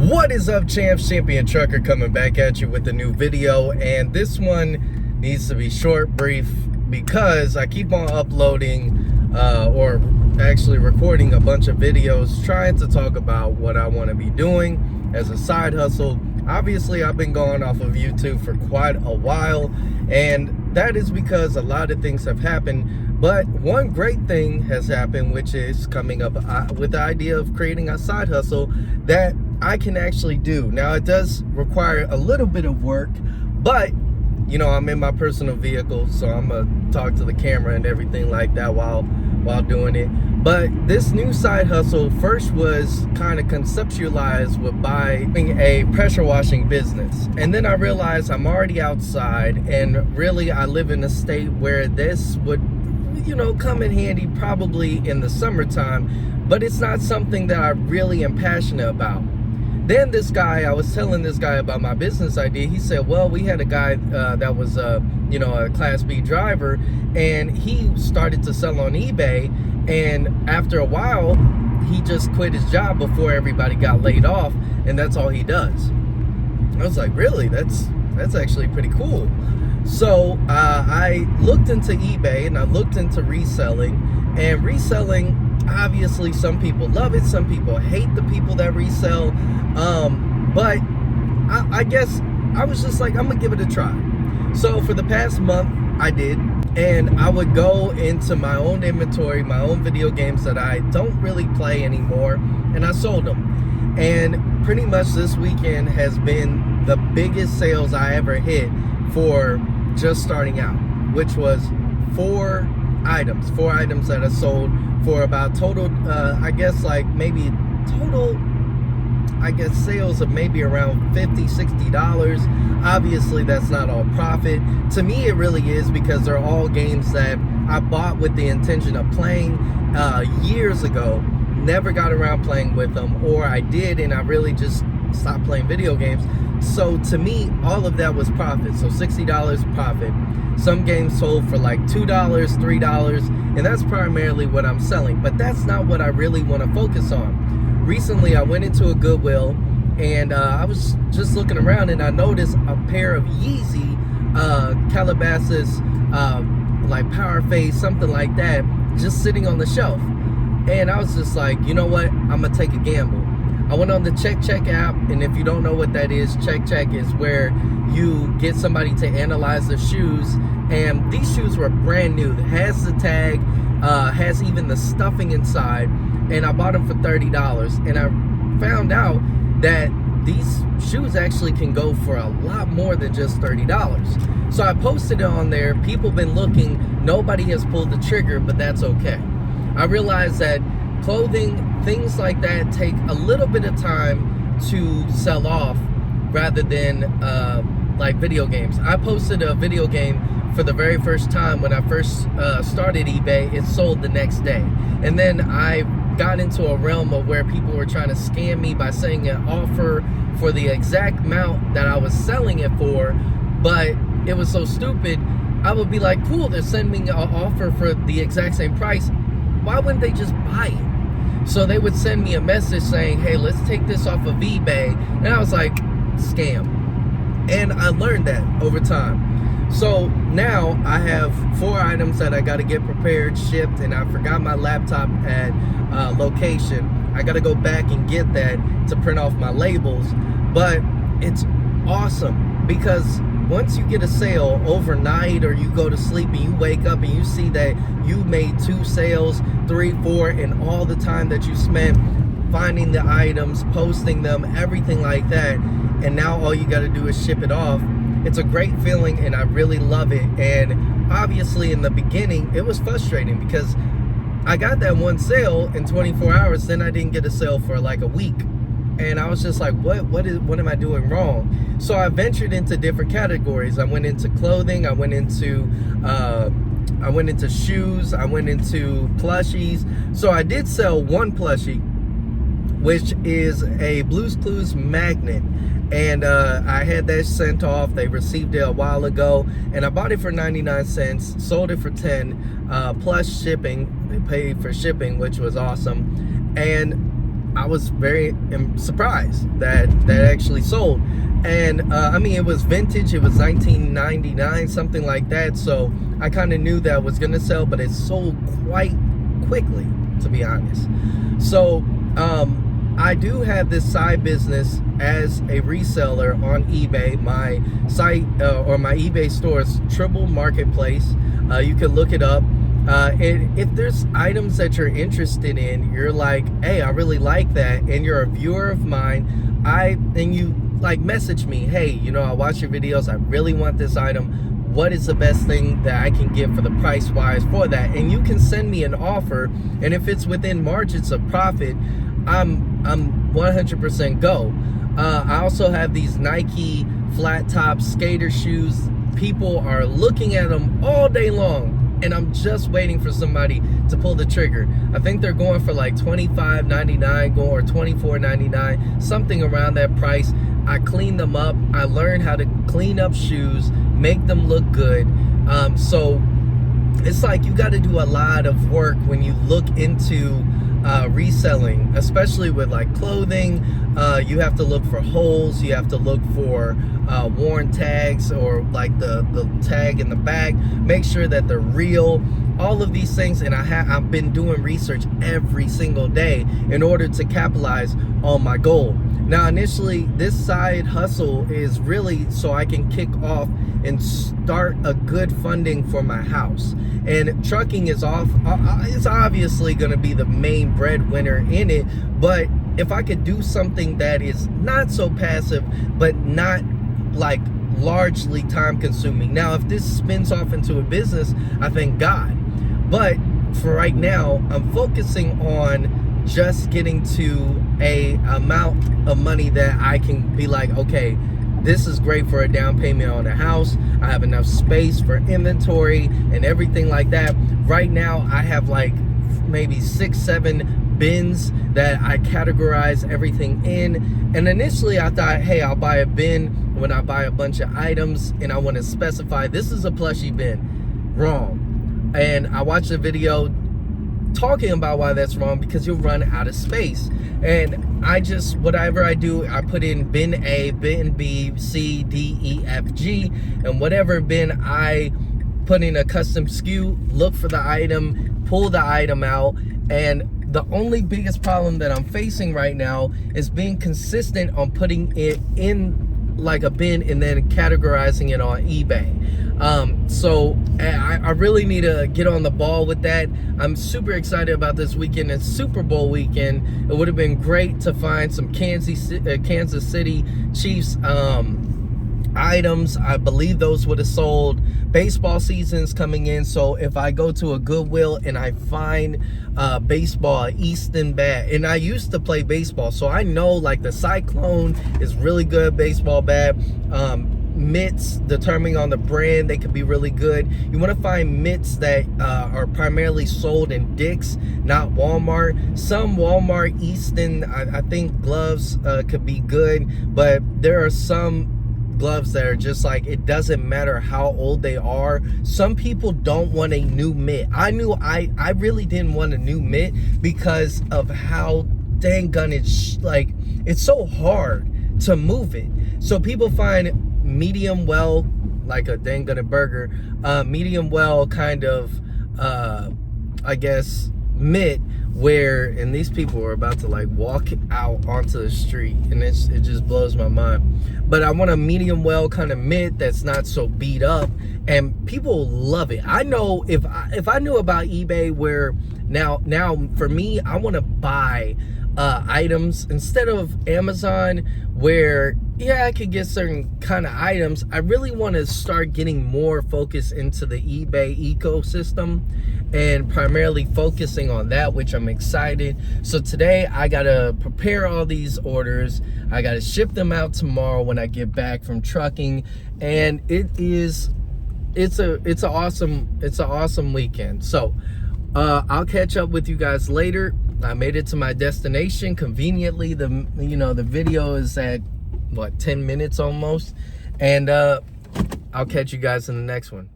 What is up, champs? Champion Trucker coming back at you with a new video, and this one needs to be short, brief, because I keep on uploading or actually recording a bunch of videos trying to talk about what I want to be doing as a side hustle. Obviously, I've been going off of YouTube for quite a while, and that is because a lot of things have happened. But one great thing has happened, which is coming up with the idea of creating a side hustle that I can actually do. Now, it does require a little bit of work, but you know, I'm in my personal vehicle, so I'm gonna talk to the camera and everything like that while doing it. But this new side hustle first was kind of conceptualized with buying a pressure washing business, and then I realized I'm already outside, and really I live in a state where this would, you know, come in handy probably in the summertime, but it's not something that I really am passionate about. Then I was telling this guy about my business idea. He said, well, we had a guy that was, you know, a Class B driver, and he started to sell on eBay, and after a while, he just quit his job before everybody got laid off, and that's all he does. I was like, really? That's actually pretty cool. So I looked into eBay, and I looked into reselling, and reselling, obviously some people love it, some people hate the people that resell, but I guess I was just like, I'm gonna give it a try. So for the past month I did, and I would go into my own inventory, my own video games that I don't really play anymore, and I sold them. And pretty much this weekend has been the biggest sales I ever hit for just starting out, which was four items that I sold for about total sales of maybe around $50-$60. Obviously that's not all profit. To me it really is, because they're all games that I bought with the intention of playing years ago, never got around playing with them, or I did and I really just stopped playing video games. So to me, all of that was profit. So $60 profit. Some games sold for like $2, $3, and that's primarily what I'm selling. But that's not what I really want to focus on. Recently, I went into a Goodwill, and I was just looking around, and I noticed a pair of Yeezy Calabasas, like Power Phase, something like that, just sitting on the shelf. And I was just like, you know what? I'm gonna take a gamble. I went on the Check app, and if you don't know what that is, Check is where you get somebody to analyze the shoes, and these shoes were brand new. It has the tag, has even the stuffing inside, and I bought them for $30, and I found out that these shoes actually can go for a lot more than just $30. So I posted it on there. People been looking. Nobody has pulled the trigger, but that's okay. I realized that clothing, things like that, take a little bit of time to sell off rather than like video games. I posted a video game for the very first time when I first started eBay. It sold the next day, and then I got into a realm of where people were trying to scam me by saying an offer for the exact amount that I was selling it for, but it was so stupid. I would be like, cool, they're sending me an offer for the exact same price. Why wouldn't they just buy it? So they would send me a message saying, hey, let's take this off of eBay. And I was like, scam. And I learned that over time. So now I have 4 items that I got to get prepared, shipped, and I forgot my laptop at location. I got to go back and get that to print off my labels. But it's awesome, because once you get a sale overnight, or you go to sleep and you wake up and you see that you made 2 sales, 3, 4, and all the time that you spent finding the items, posting them, everything like that, and now all you got to do is ship it off. It's a great feeling, and I really love it. And obviously in the beginning it was frustrating, because I got that one sale in 24 hours, then I didn't get a sale for like a week. And I was just like, what am I doing wrong? So I ventured into different categories. I went into clothing, I went into shoes, I went into plushies. So I did sell one plushie, which is a Blue's Clues magnet, and I had that sent off. They received it a while ago, and I bought it for 99 cents, sold it for 10 plus shipping. They paid for shipping, which was awesome. And I was very surprised that actually sold. And I mean, it was vintage, it was 1999, something like that, so I kind of knew that was gonna sell, but it sold quite quickly, to be honest. So I do have this side business as a reseller on eBay. My site or my eBay store is Tribble Marketplace. You can look it up. And if there's items that you're interested in, you're like, hey, I really like that, and you're a viewer of mine, and you like message me, hey, you know, I watch your videos, I really want this item, what is the best thing that I can get for the price wise for that? And you can send me an offer, and if it's within margins of profit, I'm 100% go. I also have these Nike flat top skater shoes. People are looking at them all day long, and I'm just waiting for somebody to pull the trigger. I think they're going for like $25.99 or $24.99, something around that price. I clean them up. I learned how to clean up shoes, make them look good. So it's like you got to do a lot of work when you look into reselling, especially with like clothing. You have to look for holes, you have to look for worn tags, or like the tag in the back, make sure that they're real, all of these things. And I've been doing research every single day in order to capitalize on my goal. Now, initially, this side hustle is really so I can kick off and start a good funding for my house. And trucking is it's obviously going to be the main breadwinner in it, but if I could do something that is not so passive, but not like largely time consuming. Now, if this spins off into a business, I thank God. But for right now, I'm focusing on just getting to a amount of money that I can be like, okay, this is great for a down payment on a house. I have enough space for inventory and everything like that. Right now, I have like maybe 6-7 bins that I categorize everything in. And initially I thought, hey, I'll buy a bin when I buy a bunch of items and I want to specify this is a plushie bin. Wrong. And I watched a video talking about why that's wrong, because you'll run out of space. And I just, whatever I do, I put in bin A, bin B, C, D, E, F, G, and whatever bin I put in a custom SKU, look for the item, pull the item out. And the only biggest problem that I'm facing right now is being consistent on putting it in like a bin and then categorizing it on eBay. So I really need to get on the ball with that. I'm super excited about this weekend. It's Super Bowl weekend. It would have been great to find some Kansas City Chiefs items. I believe those would have sold. Baseball season's coming in, so if I go to a Goodwill and I find baseball Easton bat, and I used to play baseball, so I know like the Cyclone is really good baseball bat. Mitts, determining on the brand, they could be really good. You want to find mitts that are primarily sold in Dick's, not Walmart. Some Walmart Easton, I think gloves could be good, but there are some gloves that are just like, it doesn't matter how old they are. Some people don't want a new mitt. I knew I really didn't want a new mitt because of how dang gun it's like, it's so hard to move it. So people find medium well, like a dang gun burger, medium well kind of I guess mitt, where, and these people are about to like walk out onto the street, and it just blows my mind. But I want a medium well kind of mitt that's not so beat up, and people love it. I know if I knew about eBay, where now for me, I want to buy items instead of Amazon, where yeah, I could get certain kind of items. I really want to start getting more focus into the eBay ecosystem and primarily focusing on that, which I'm excited. So today I gotta prepare all these orders. I gotta ship them out tomorrow when I get back from trucking, and it's an awesome weekend. So I'll catch up with you guys later. I made it to my destination conveniently. The video is at what, 10 minutes almost, and I'll catch you guys in the next one.